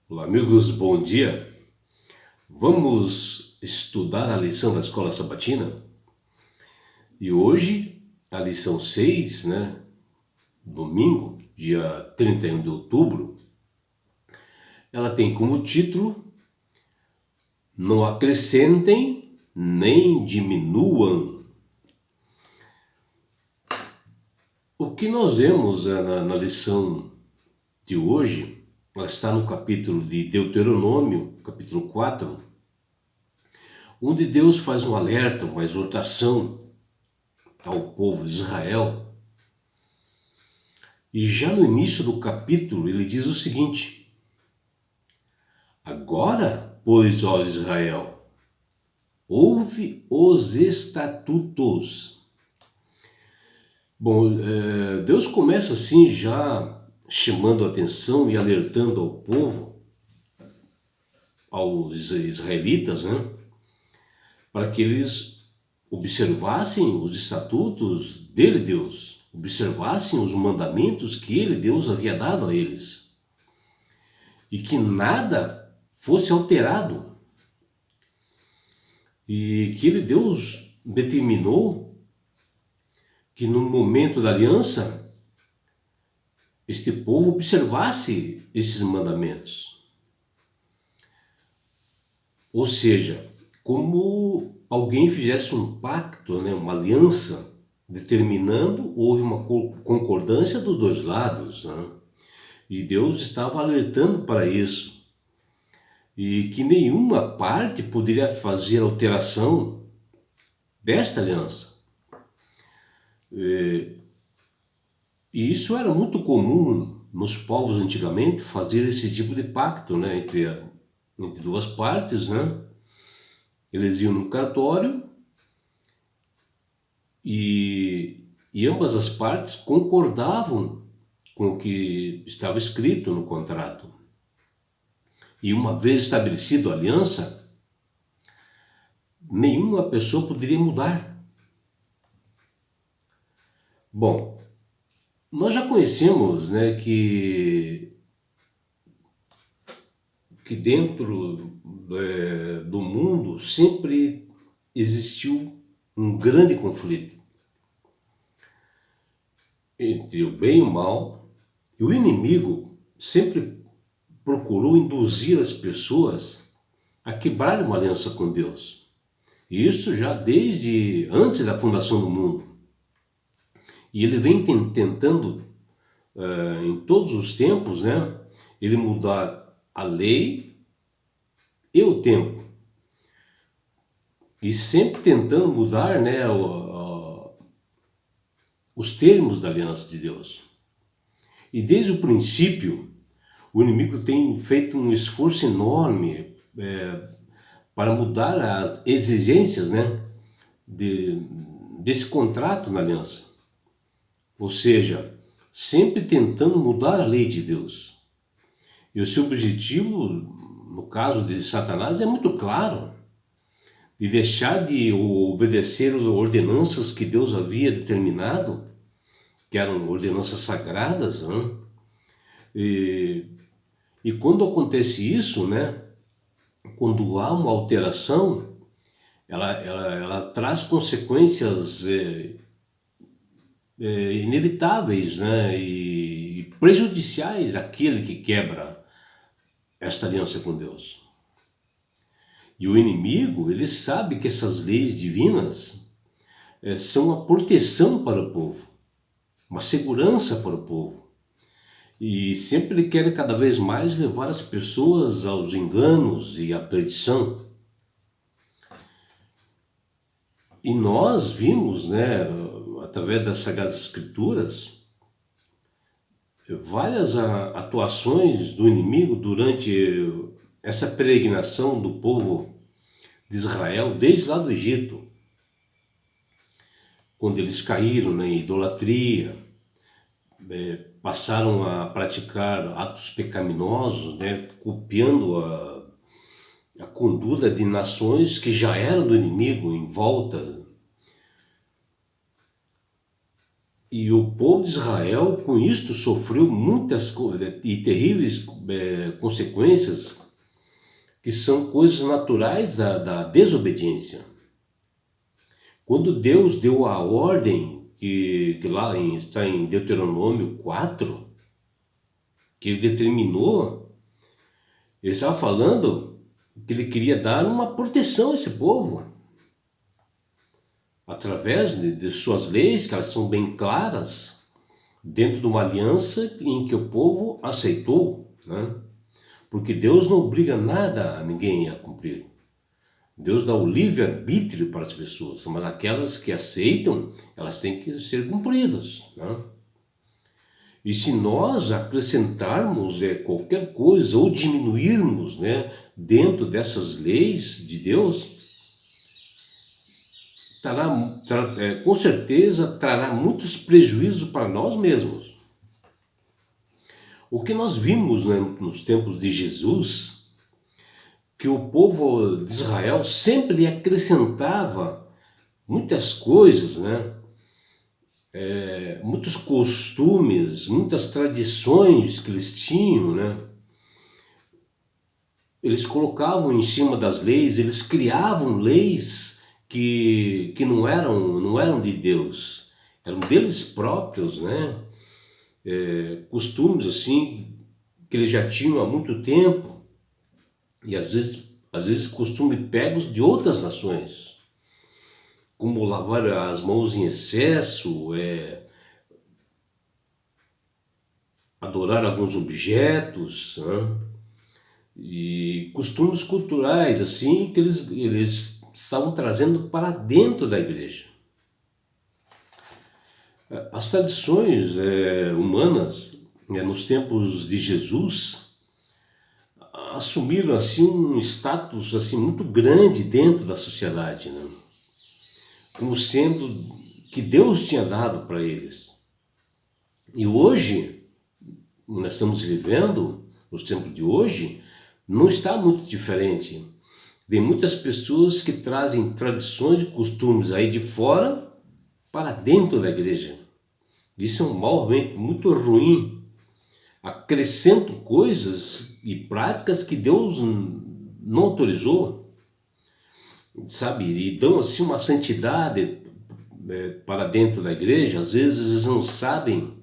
Olá, amigos, bom dia. Vamos estudar a lição da Escola Sabatina? E hoje, a lição 6, né? Domingo, dia 31 de outubro, ela tem como título: Não acrescentem nem diminuam. O que nós vemos na lição de hoje, ela está no capítulo de Deuteronômio, capítulo 4, onde Deus faz um alerta, uma exortação ao povo de Israel. E já no início do capítulo ele diz o seguinte: Agora, pois, ó Israel, ouve os estatutos. Bom, Deus começa assim já chamando a atenção e alertando ao povo, aos israelitas, né, para que eles observassem os estatutos dele, Deus, observassem os mandamentos que ele, Deus, havia dado a eles, e que nada fosse alterado, e que ele, Deus, determinou que no momento da aliança este povo observasse esses mandamentos. Ou seja, como alguém fizesse um pacto, né, uma aliança, determinando, houve uma concordância dos dois lados, né? E Deus estava alertando para isso, e que nenhuma parte poderia fazer alteração desta aliança. E isso era muito comum nos povos antigamente, fazer esse tipo de pacto, né, entre duas partes, né? Eles iam no cartório e ambas as partes concordavam com o que estava escrito no contrato. E uma vez estabelecida a aliança, nenhuma pessoa poderia mudar. Bom, nós já conhecemos, né, que dentro do mundo sempre existiu um grande conflito entre o bem e o mal, e o inimigo sempre procurou induzir as pessoas a quebrar uma aliança com Deus. E isso já desde antes da fundação do mundo. E ele vem tentando, em todos os tempos, né, ele mudar a lei e o tempo. E sempre tentando mudar, né, os termos da aliança de Deus. E desde o princípio, o inimigo tem feito um esforço enorme para mudar as exigências, né, desse contrato na aliança. Ou seja, sempre tentando mudar a lei de Deus. E o seu objetivo, no caso de Satanás, é muito claro: de deixar de obedecer ordenanças que Deus havia determinado, que eram ordenanças sagradas, né? E quando acontece isso, né, quando há uma alteração, ela traz consequências inevitáveis, né, e prejudiciais àquele que quebra esta aliança com Deus. E o inimigo, ele sabe que essas leis divinas são uma proteção para o povo, uma segurança para o povo. E sempre ele quer cada vez mais levar as pessoas aos enganos e à perdição. E nós vimos, né, através das Sagradas Escrituras, várias atuações do inimigo durante essa peregrinação do povo de Israel, desde lá do Egito, quando eles caíram na idolatria, passaram a praticar atos pecaminosos, né, copiando a conduta de nações que já eram do inimigo em volta. E o povo de Israel, com isto, sofreu muitas e terríveis consequências, que são coisas naturais da desobediência. Quando Deus deu a ordem, que lá está em Deuteronômio 4, que ele determinou, ele estava falando que ele queria dar uma proteção a esse povo, através de suas leis, que elas são bem claras, dentro de uma aliança em que o povo aceitou, né? Porque Deus não obriga nada a ninguém a cumprir. Deus dá o livre-arbítrio para as pessoas, mas aquelas que aceitam, elas têm que ser cumpridas, né? E se nós acrescentarmos qualquer coisa ou diminuirmos, né, dentro dessas leis de Deus, com certeza trará muitos prejuízos para nós mesmos. O que nós vimos, né, nos tempos de Jesus, que o povo de Israel sempre lhe acrescentava muitas coisas, né? Muitos costumes, muitas tradições que eles tinham, né? Eles colocavam em cima das leis, eles criavam leis que não eram de Deus, eram deles próprios, né? Costumes assim que eles já tinham há muito tempo, e às vezes costumes pegos de outras nações, como lavar as mãos em excesso, adorar alguns objetos, né? E costumes culturais assim que eles estavam trazendo para dentro da igreja. As tradições humanas, nos tempos de Jesus, assumiram assim um status assim muito grande dentro da sociedade, né? Como sendo que Deus tinha dado para eles. E hoje, nós estamos vivendo, nos tempos de hoje, não está muito diferente. Tem muitas pessoas que trazem tradições e costumes aí de fora para dentro da igreja. Isso é um mal realmente muito ruim. Acrescentam coisas e práticas que Deus não autorizou, sabe? E dão assim uma santidade para dentro da igreja. Às vezes eles não sabem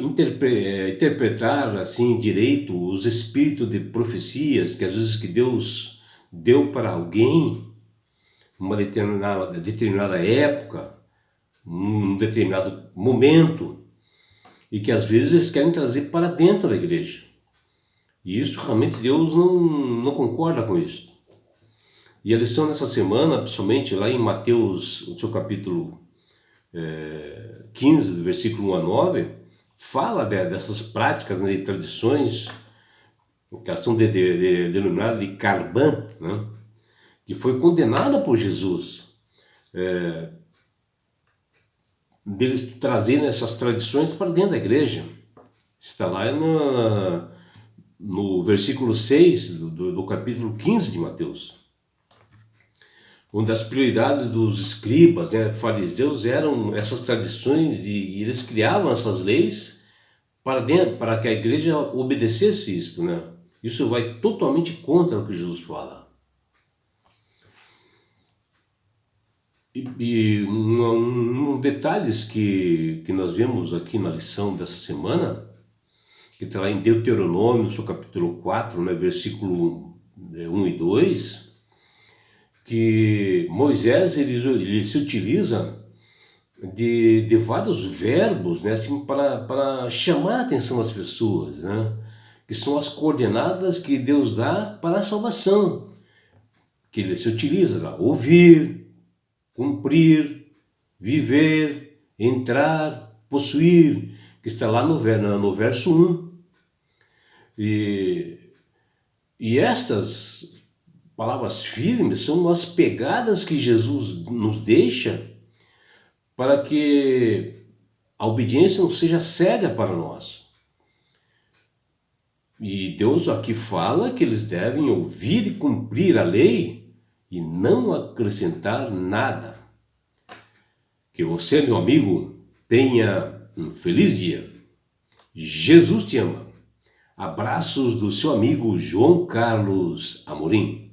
interpretar assim direito os espíritos de profecias que às vezes que Deus deu para alguém numa determinada época, num determinado momento, e que às vezes eles querem trazer para dentro da igreja. E isso realmente Deus não concorda com isso. E a lição nessa semana, principalmente lá em Mateus, no seu capítulo 15, do versículo 1 a 9, fala dessas práticas, né, e tradições que elas são denominadas de Karban, né, que foi condenada por Jesus, deles trazerem essas tradições para dentro da igreja. Está lá no versículo 6 do capítulo 15 de Mateus, onde as prioridades dos escribas, né, fariseus, eram essas tradições e eles criavam essas leis para que a igreja obedecesse isso, né? Isso vai totalmente contra o que Jesus fala. E detalhes que nós vemos aqui na lição dessa semana, que está lá em Deuteronômio, no seu capítulo 4, né, versículo 1 e 2, que Moisés ele se utiliza de vários verbos, né, assim, para chamar a atenção das pessoas, né, que são as coordenadas que Deus dá para a salvação, que ele se utiliza lá: ouvir, cumprir, viver, entrar, possuir, que está lá no verso 1. E estas palavras firmes são as pegadas que Jesus nos deixa para que a obediência não seja cega para nós. E Deus aqui fala que eles devem ouvir e cumprir a lei e não acrescentar nada. Que você, meu amigo, tenha um feliz dia. Jesus te ama. Abraços do seu amigo João Carlos Amorim.